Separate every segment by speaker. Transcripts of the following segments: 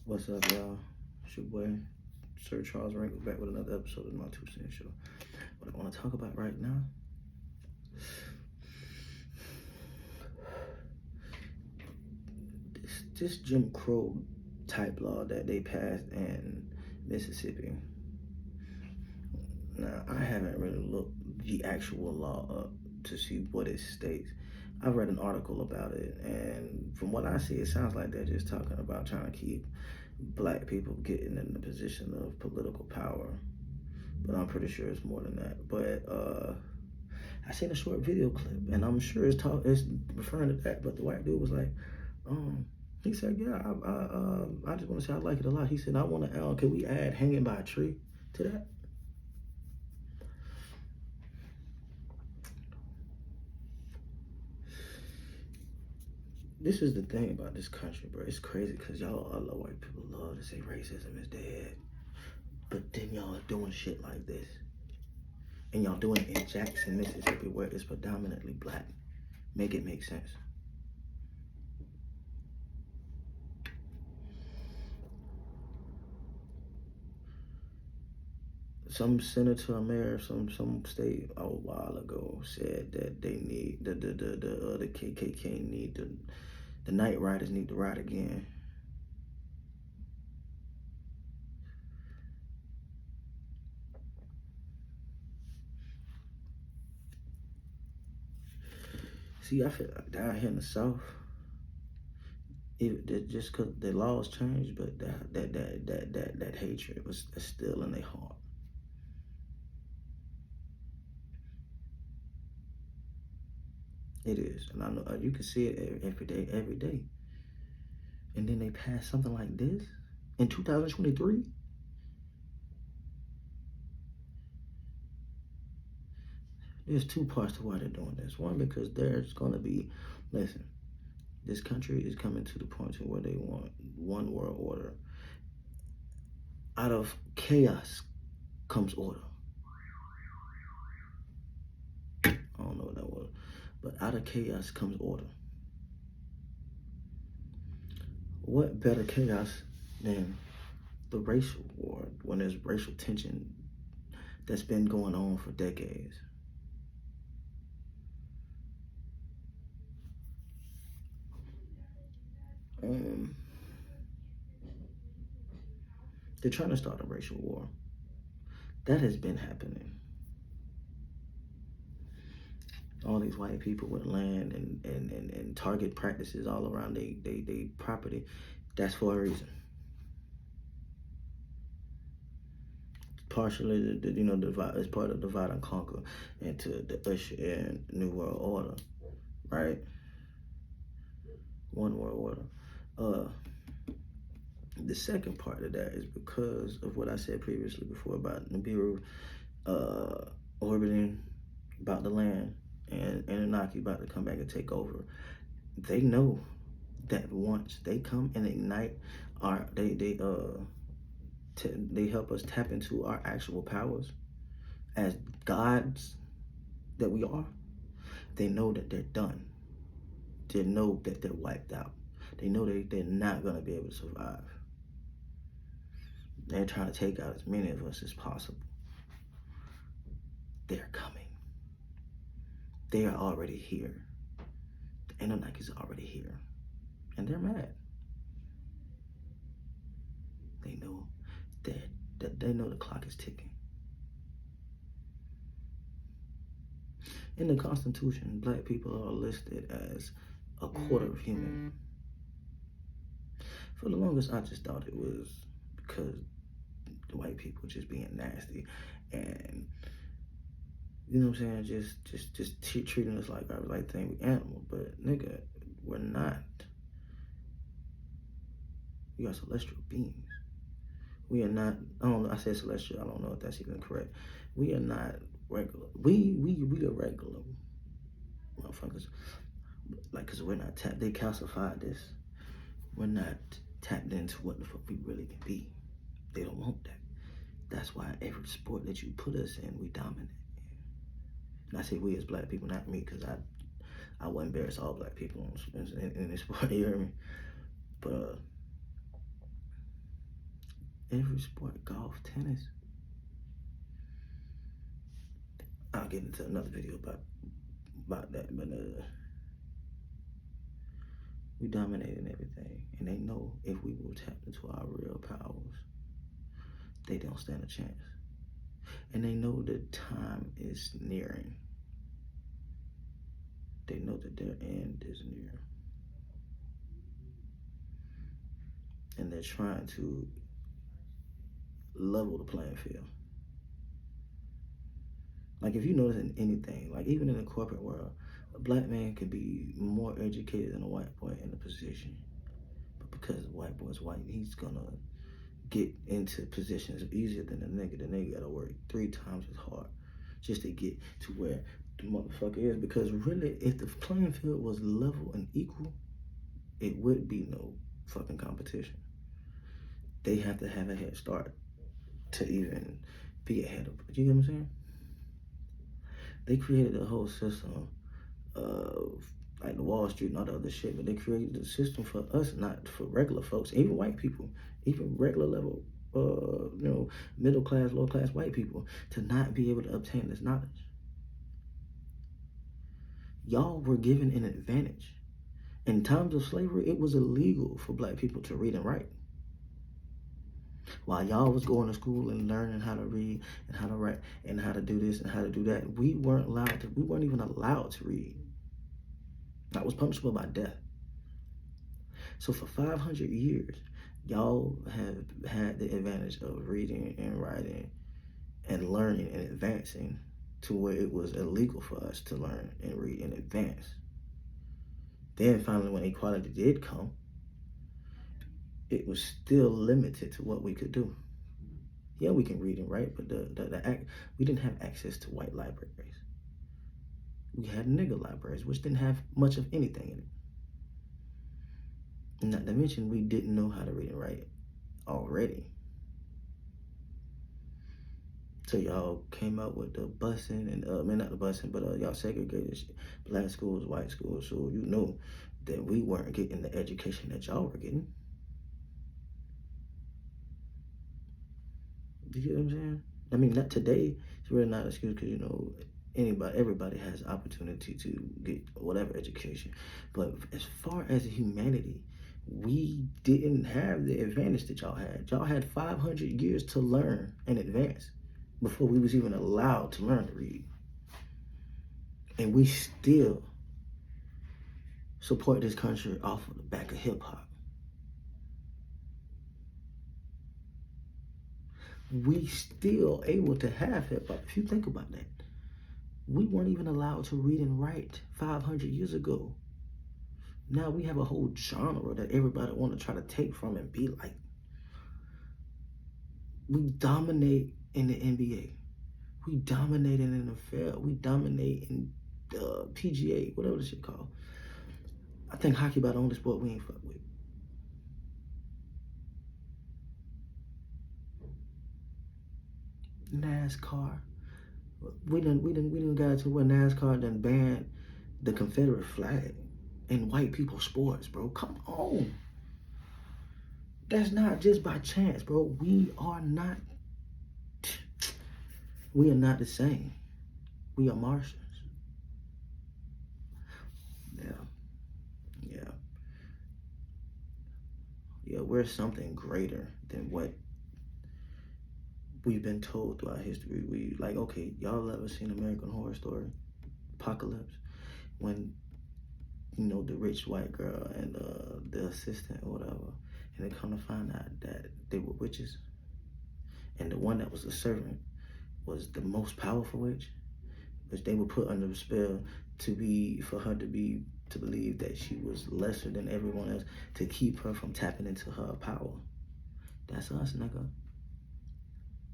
Speaker 1: What's up, y'all? It's your boy, Sir Charles Wrinkle, back with another episode of my Two Cent Show. What I want to talk about right now, this Jim Crow type law that they passed in Mississippi. Now, I haven't really looked the actual law up to see what it states. I've read an article about it, and from what I see, it sounds like they're just talking about trying to keep black people getting in the position of political power. But I'm pretty sure it's more than that. But I seen a short video clip, and I'm sure it's referring to that. But the white dude was like, he said, yeah, I just want to say I like it a lot. He said, I want to, can we add hanging by a tree to that? This is the thing about this country, bro. It's crazy because y'all, a lot of white people love to say racism is dead. But then y'all are doing shit like this. And y'all doing it in Jackson, Mississippi, where it's predominantly black. Make it make sense. Some senator or mayor of some state a while ago said that they need the KKK need the Night Riders need to ride again. See, I feel like down here in the South, just cause the laws changed, but that hatred was still in their heart. It is, and I know you can see it every day. And then they pass something like this in 2023. There's two parts to why they're doing this. One, because there's gonna be, listen, this country is coming to the point to where they want one world order. Out of chaos comes order. I don't know what that was, but out of chaos comes order. What better chaos than the racial war when there's racial tension that's been going on for decades? They're trying to start a racial war. That has been happening. All these white people with land and target practices all around they property. That's for a reason. Partially, it's part of divide and conquer into the usher in New World Order, right? One World Order. The second part of that is because of what I said previously before about Nibiru orbiting about the land and Anunnaki about to come back and take over. They know that once they come and ignite they help us tap into our actual powers as gods that we are. They know that they're done. They know that they're wiped out. They know they're not going to be able to survive. They're trying to take out as many of us as possible. They're coming. They are already here. The Anunnaki is already here. And they're mad. They know that they know the clock is ticking. In the Constitution, black people are listed as a quarter of human. For the longest, I just thought it was because the white people just being nasty and, you know what I'm saying, just treating us like our like thing we animal. But nigga, we're not. We are celestial beings. We are not. I don't know. I said celestial. I don't know if that's even correct. We are not regular. We are regular motherfuckers. Like, cause we're not tapped. They calcified this. We're not tapped into what the fuck we really can be. They don't want that. That's why every sport that you put us in, we dominate. And I say we as black people, not me, because I would embarrass all black people in this sport. You hear me? But Every sport, golf, tennis. I'll get into another video about that, but we dominating everything, and they know if we will tap into our real powers, they don't stand a chance. And they know the time is nearing. They know that their end is near. And they're trying to level the playing field. Like, if you notice in anything, like even in the corporate world, a black man can be more educated than a white boy in a position. But because the white boy's white, he's gonna get into positions easier than the nigga. The nigga gotta work 3 times as hard just to get to where the motherfucker is. Because really, if the playing field was level and equal, it would be no fucking competition. They have to have a head start to even be ahead of it. You get what I'm saying? They created a whole system of like the Wall Street and all the other shit, but they created a system for us, not for regular folks, even white people, even regular level, middle class, low class white people, to not be able to obtain this knowledge. Y'all were given an advantage. In times of slavery, it was illegal for black people to read and write. While y'all was going to school and learning how to read and how to write and how to do this and how to do that, we weren't even allowed to read. That was punishable by death. So for 500 years, y'all have had the advantage of reading and writing and learning and advancing to where it was illegal for us to learn and read and advance. Then finally, when equality did come, it was still limited to what we could do. Yeah, we can read and write, but we didn't have access to white libraries. We had nigger libraries, which didn't have much of anything in it. Not to mention, we didn't know how to read and write already. So y'all came up with the busing and, not the busing, but y'all segregated black schools, white schools, so you know that we weren't getting the education that y'all were getting. You get what I'm saying? I mean, not today. It's really not an excuse because, everybody has opportunity to get whatever education. But as far as humanity, we didn't have the advantage that y'all had. Y'all had 500 years to learn and advance before we was even allowed to learn to read. And we still support this country off of the back of hip hop. We still able to have hip hop. If you think about that, we weren't even allowed to read and write 500 years ago. Now we have a whole genre that everybody want to try to take from and be like. We dominate in the NBA. We dominate in the NFL. We dominate in the PGA, whatever this shit called. I think hockey about the only sport we ain't fuck with. NASCAR. We done got to where NASCAR done banned the Confederate flag in white people sports, bro. Come on. That's not just by chance, bro. We are not the same. We are Martians. Yeah, we're something greater than what we've been told throughout history. Okay, y'all ever seen American Horror Story? Apocalypse? When, the rich white girl and the assistant or whatever, and they come to find out that they were witches. And the one that was the servant was the most powerful witch, which they were put under a spell for her to believe that she was lesser than everyone else, to keep her from tapping into her power. That's us, nigga.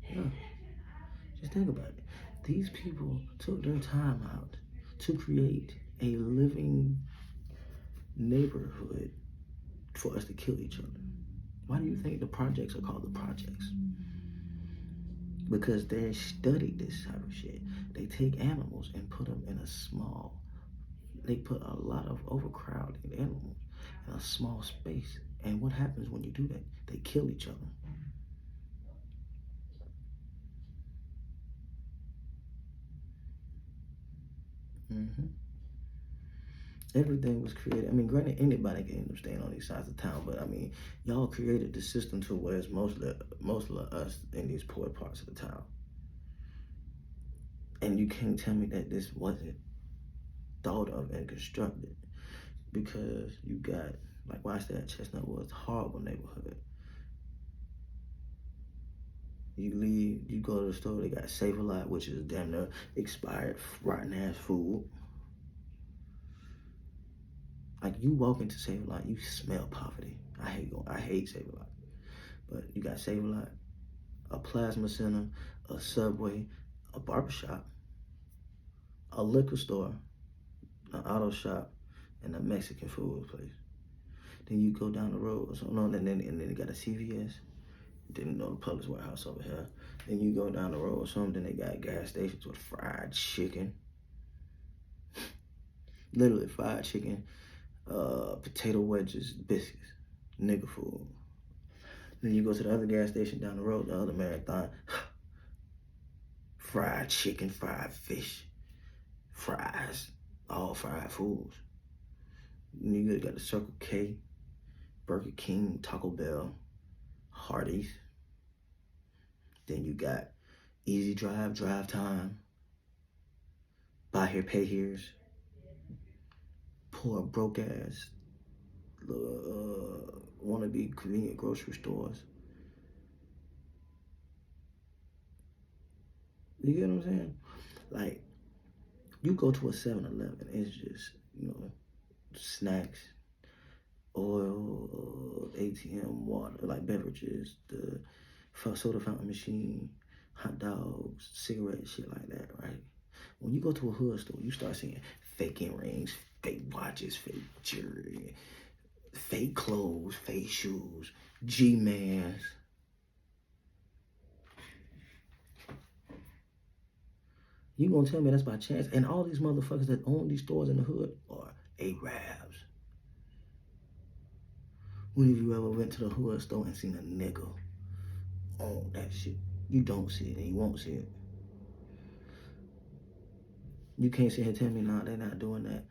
Speaker 1: Yeah. Just think about it. These people took their time out to create a living neighborhood for us to kill each other. Why do you think the projects are called the projects? Because they studied this type of shit. They take animals and put them in they put a lot of overcrowded animals in a small space. And what happens when you do that? They kill each other. Mm-hmm. Everything was created. I mean, granted, anybody can end up staying on these sides of town, but I mean, y'all created the system to where it's mostly us in these poor parts of the town. And you can't tell me that this wasn't thought of and constructed because you got, like, why I said Chestnut was a horrible neighborhood. You leave, you go to the store, they got Save a Lot, which is damn near expired, rotten ass food. Like, you walk into Save a Lot, you smell poverty. I hate Save a Lot. But you got Save a Lot, a plasma center, a Subway, a barbershop, a liquor store, an auto shop, and a Mexican food place. Then you go down the road, so no, and then you got a CVS. Didn't know the Publix warehouse over here. Then you go down the road or something, they got gas stations with fried chicken. Literally fried chicken, potato wedges, biscuits, nigga food. Then you go to the other gas station down the road, the other Marathon, fried chicken, fried fish, fries, all fried foods. Then you got the Circle K, Burger King, Taco Bell, Hardee's. Then you got Easy Drive, Drive Time, Buy Here, Pay Here's, poor broke ass, wannabe convenient grocery stores. You get what I'm saying? Like, you go to a 7-Eleven, it's just, snacks, oil, ATM, water, like beverages, the soda fountain machine, hot dogs, cigarettes, shit like that, right? When you go to a hood store, you start seeing fake earrings, fake watches, fake jewelry, fake clothes, fake shoes, G-Mans. You gonna tell me that's by chance? And all these motherfuckers that own these stores in the hood are Arabs. When have you ever went to the hood store and seen a nigga own that shit? You don't see it and you won't see it. You can't sit here and tell me, nah, they're not doing that.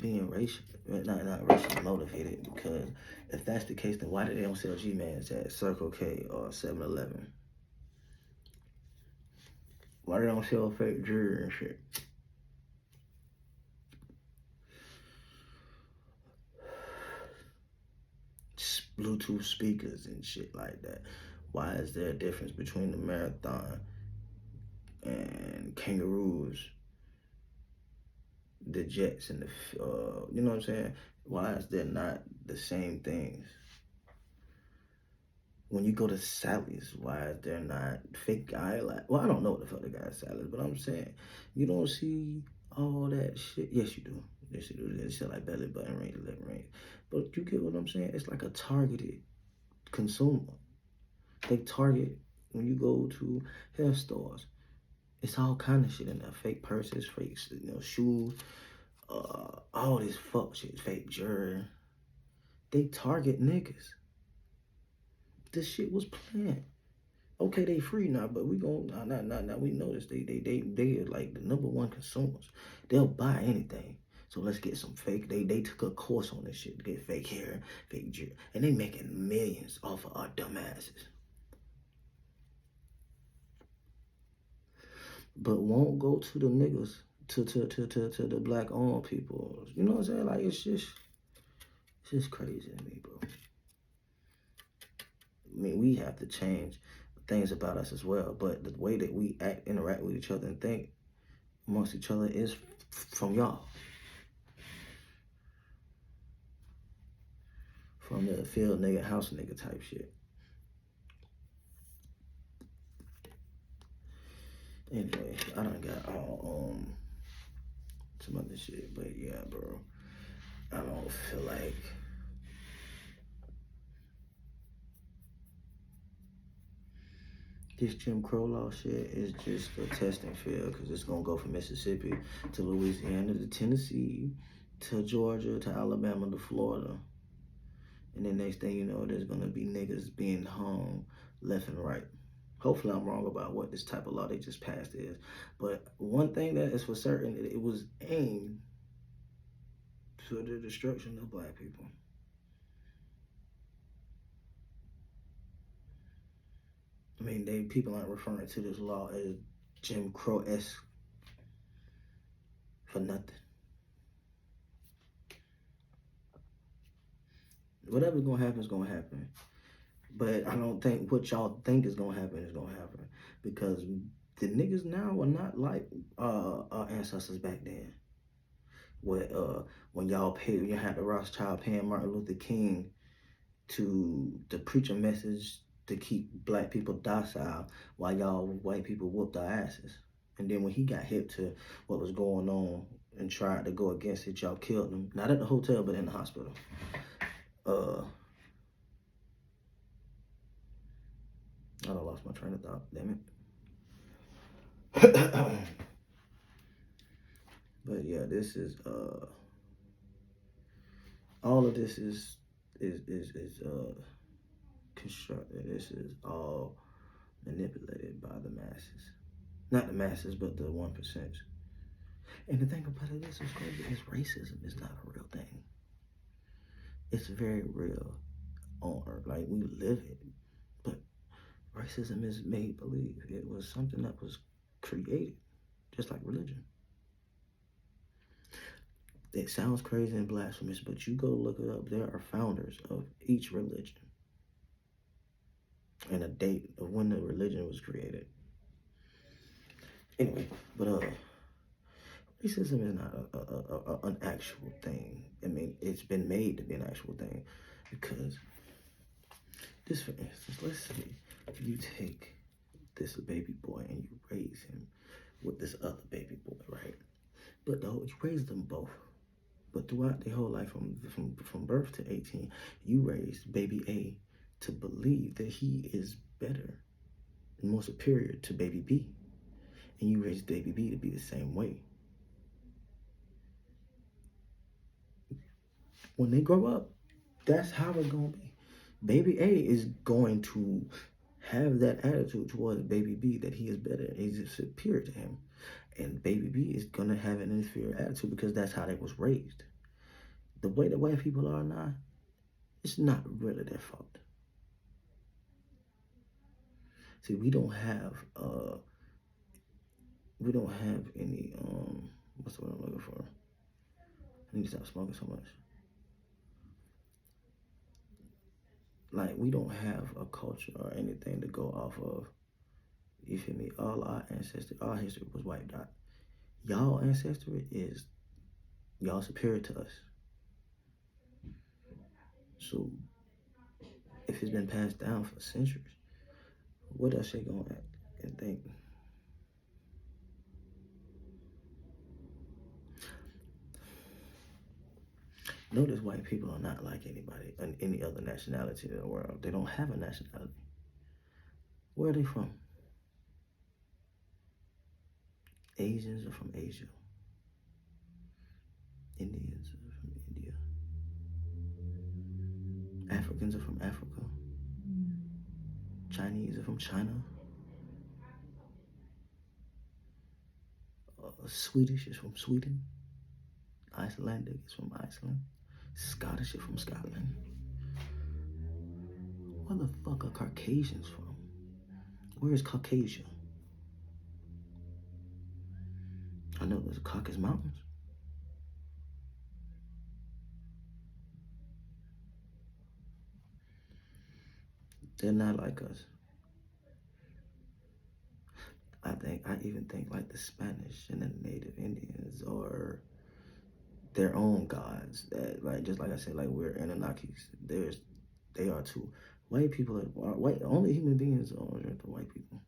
Speaker 1: Being racial, not racially motivated, because if that's the case, then why do they don't sell G-Mans at Circle K or 7-Eleven? Why they don't sell fake jewelry and shit? Bluetooth speakers and shit like that. Why is there a difference between the Marathon and Kangaroos, the Jets and the, you know what I'm saying? Why is there not the same things? When you go to Sally's, why is there not fake eyelash? Well, I don't know what the fuck they got at Sally's, but I'm saying, you don't see all that shit. Yes, you do. Yes, you do. They sell like belly button rings, lip rings. But you get what I'm saying? It's like a targeted consumer. They target when you go to hair stores. It's all kind of shit in there. Fake purses, fake shoes, all this fuck shit, fake jewelry. They target niggas. This shit was planned. Okay, they free now, but we gon' now we know this. They are like the number one consumers. They'll buy anything. So let's get some fake. They took a course on this shit to get fake hair, fake jewelry, and they making millions off of our dumbasses. But won't go to the niggas, to the black owned people. You know what I'm saying? Like it's just crazy to me, bro. I mean, we have to change things about us as well. But the way that we interact with each other and think amongst each other is from y'all. From the field nigga, house nigga type shit. Anyway, I done got all some other shit, but yeah, bro. I don't feel like this Jim Crow law shit is just a testing field, because it's gonna go from Mississippi to Louisiana to Tennessee to Georgia to Alabama to Florida. And the next thing you know, there's gonna be niggas being hung left and right. Hopefully I'm wrong about what this type of law they just passed is. But one thing that is for certain, it was aimed to the destruction of black people. I mean, people aren't referring to this law as Jim Crow-esque for nothing. Whatever's gonna happen is gonna happen. But I don't think what y'all think is gonna happen is gonna happen. Because the niggas now are not like our ancestors back then. When you had the Rothschild paying Martin Luther King to preach a message to keep black people docile while y'all white people whooped our asses. And then when he got hip to what was going on and tried to go against it, y'all killed him. Not at the hotel, but in the hospital. I lost my train of thought, damn it. But yeah, this is all of this is constructed. This is all manipulated by the masses. Not the masses, but the 1%. And the thing about it is racism is not a real thing. It's very real on earth. Like, we live it. But racism is made believe. It was something that was created, just like religion. It sounds crazy and blasphemous, but you go look it up. There are founders of each religion and a date of when the religion was created. Anyway, but racism is not an actual thing. I mean, it's been made to be an actual thing because, just for instance, let's say you take this baby boy and you raise him with this other baby boy, right? But you raise them both. But throughout their whole life, from birth to 18, you raised baby A to believe that he is better and more superior to baby B. And you raised baby B to be the same way. When they grow up, that's how it's going to be. Baby A is going to have that attitude towards baby B that he is better, he's superior to him. And baby B is going to have an inferior attitude because that's how they was raised. The way that white people are now, it's not really their fault. See, we don't have any, what's the word I'm looking for? I need to stop smoking so much. Like, we don't have a culture or anything to go off of. You feel me? All our ancestry, our history was wiped out. Y'all ancestry is, y'all superior to us. So, if it's been passed down for centuries, what else they gonna act and think? Notice white people are not like anybody in any other nationality in the world. They don't have a nationality. Where are they from? Asians are from Asia. Indians are from India. Africans are from Africa. Chinese are from China. Swedish is from Sweden. Icelandic is from Iceland. Scottish is from Scotland. Where the fuck are Caucasians from? Where is Caucasia? I know there's Caucasus Mountains. They're not like us. I even think like the Spanish and the Native Indians are their own gods. That, like, just like I said, like, we're Anunnakis. They are too. White people are white. Only human beings are the white people.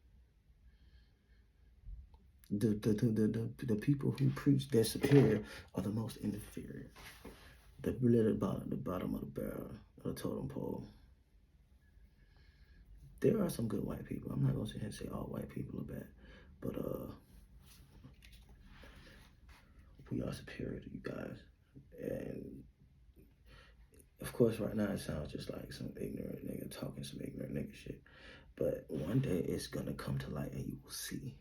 Speaker 1: The people who preach they're superior are the most inferior. The really the bottom of the barrel of the totem pole. There are some good white people. I'm not gonna sit here and say all white people are bad, but we are superior to you guys. And of course, right now it sounds just like some ignorant nigga talking some ignorant nigga shit. But one day it's gonna come to light and you will see.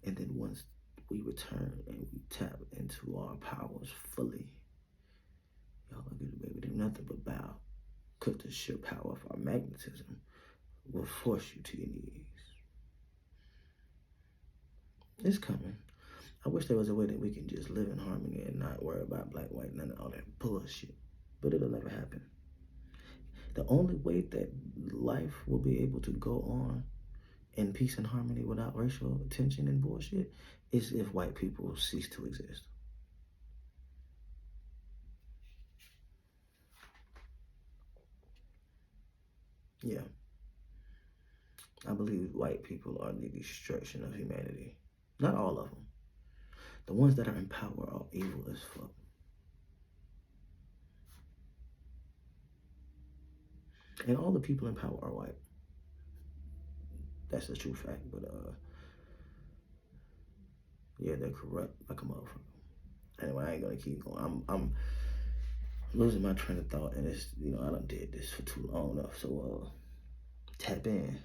Speaker 1: And then once we return and we tap into our powers fully, y'all gonna get a baby do nothing but bow. Because the sheer power of our magnetism will force you to your knees. It's coming. I wish there was a way that we can just live in harmony and not worry about black, white, none of all that bullshit. But it'll never happen. The only way that life will be able to go on in peace and harmony without racial tension and bullshit is if white people cease to exist. Yeah. I believe white people are the destruction of humanity. Not all of them. The ones that are in power are evil as fuck. And all the people in power are white. That's a true fact. But yeah, they're corrupt like a motherfucker. Anyway, I ain't gonna keep going. I'm losing my train of thought, and it's I done did this for too long enough. So tap in.